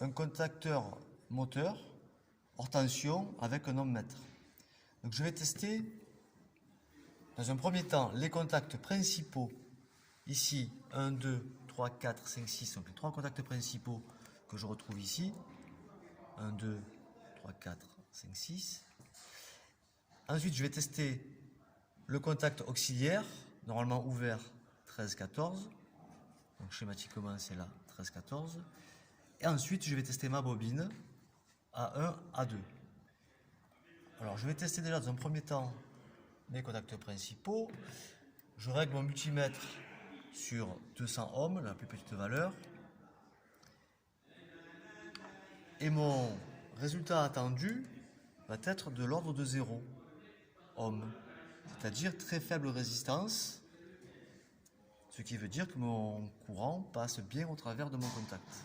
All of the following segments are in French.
un contacteur moteur hors tension avec un ohmmètre. Donc je vais tester dans un premier temps les contacts principaux. Ici, 1, 2, 3, 4, 5, 6, donc les 3 contacts principaux que je retrouve ici. 1, 2, 3, 4, 5, 6. Ensuite, je vais tester le contact auxiliaire, normalement ouvert 13, 14. Donc schématiquement, c'est là, 13, 14. Et ensuite, je vais tester ma bobine A1, A2. Alors, je vais tester déjà dans un premier temps mes contacts principaux. Je règle mon multimètre sur 200 ohms, la plus petite valeur. Et mon résultat attendu va être de l'ordre de 0 ohm, c'est-à-dire très faible résistance, ce qui veut dire que mon courant passe bien au travers de mon contact.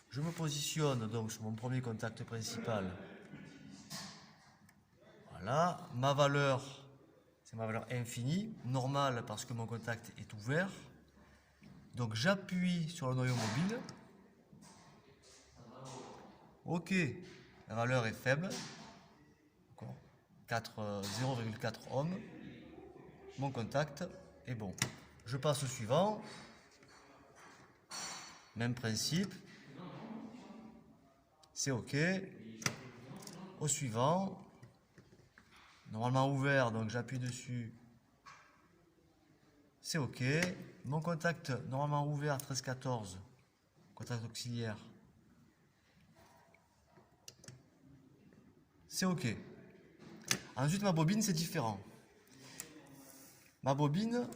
Je me positionne donc sur mon premier contact principal. Voilà, ma valeur, c'est ma valeur infinie, normale parce que mon contact est ouvert. Donc j'appuie sur le noyau mobile. Ok, la valeur est faible, 0,4 ohm. Mon contact est bon. Je passe au suivant. Même principe. C'est OK. Au suivant. Normalement ouvert, donc j'appuie dessus. C'est OK. Mon contact normalement ouvert 13-14. Contact auxiliaire. C'est OK. Ensuite, ma bobine, c'est différent. Ma bobine,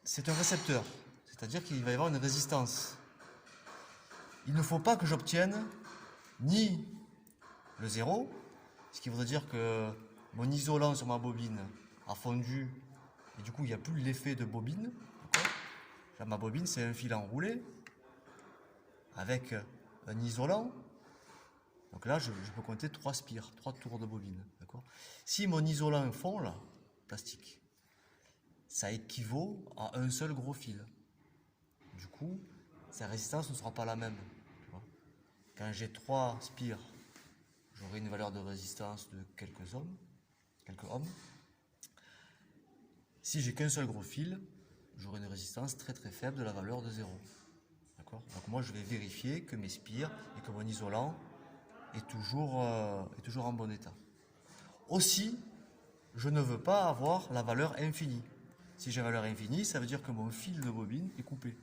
c'est un récepteur. C'est-à-dire qu'il va y avoir une résistance. Il ne faut pas que j'obtienne ni le 0, ce qui voudrait dire que mon isolant sur ma bobine a fondu et du coup il n'y a plus l'effet de bobine. Là, ma bobine, c'est un fil enroulé avec un isolant. Donc là, je peux compter 3 spires, 3 tours de bobine. Si mon isolant fond, là, plastique, ça équivaut à un seul gros fil. Du coup, sa résistance ne sera pas la même. Quand j'ai 3 spires, j'aurai une valeur de résistance de quelques ohms. Si j'ai qu'un seul gros fil, j'aurai une résistance très très faible de la valeur de 0. D'accord ? Donc moi je vais vérifier que mes spires et que mon isolant est toujours en bon état. Aussi, je ne veux pas avoir la valeur infinie. Si j'ai la valeur infinie, ça veut dire que mon fil de bobine est coupé.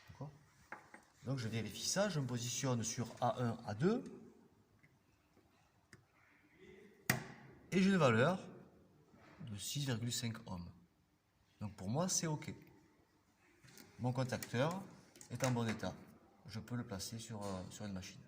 D'accord ? Donc je vérifie ça, je me positionne sur A1, A2. Et j'ai une valeur de 6,5 ohms. Donc pour moi, c'est OK. Mon contacteur est en bon état. Je peux le placer sur une machine.